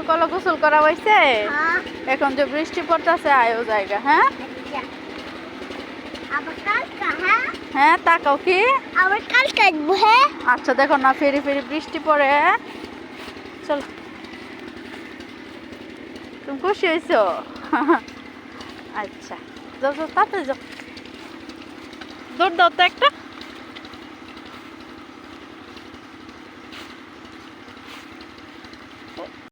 কলা গোসল করা হয়েছে এখন যে বৃষ্টি পড়তেছে আয়ো জায়গা হ্যাঁ হ্যাঁ তাকাও কি আবার কাল কাটবো হ্যাঁ আচ্ছা দেখো না ফেরি ফেরি বৃষ্টি পড়ে চলো তুমি খুশি হয়েছো আচ্ছা যাও যাও তাড়াতাড়ি যাও দৌড় দাও তো একটা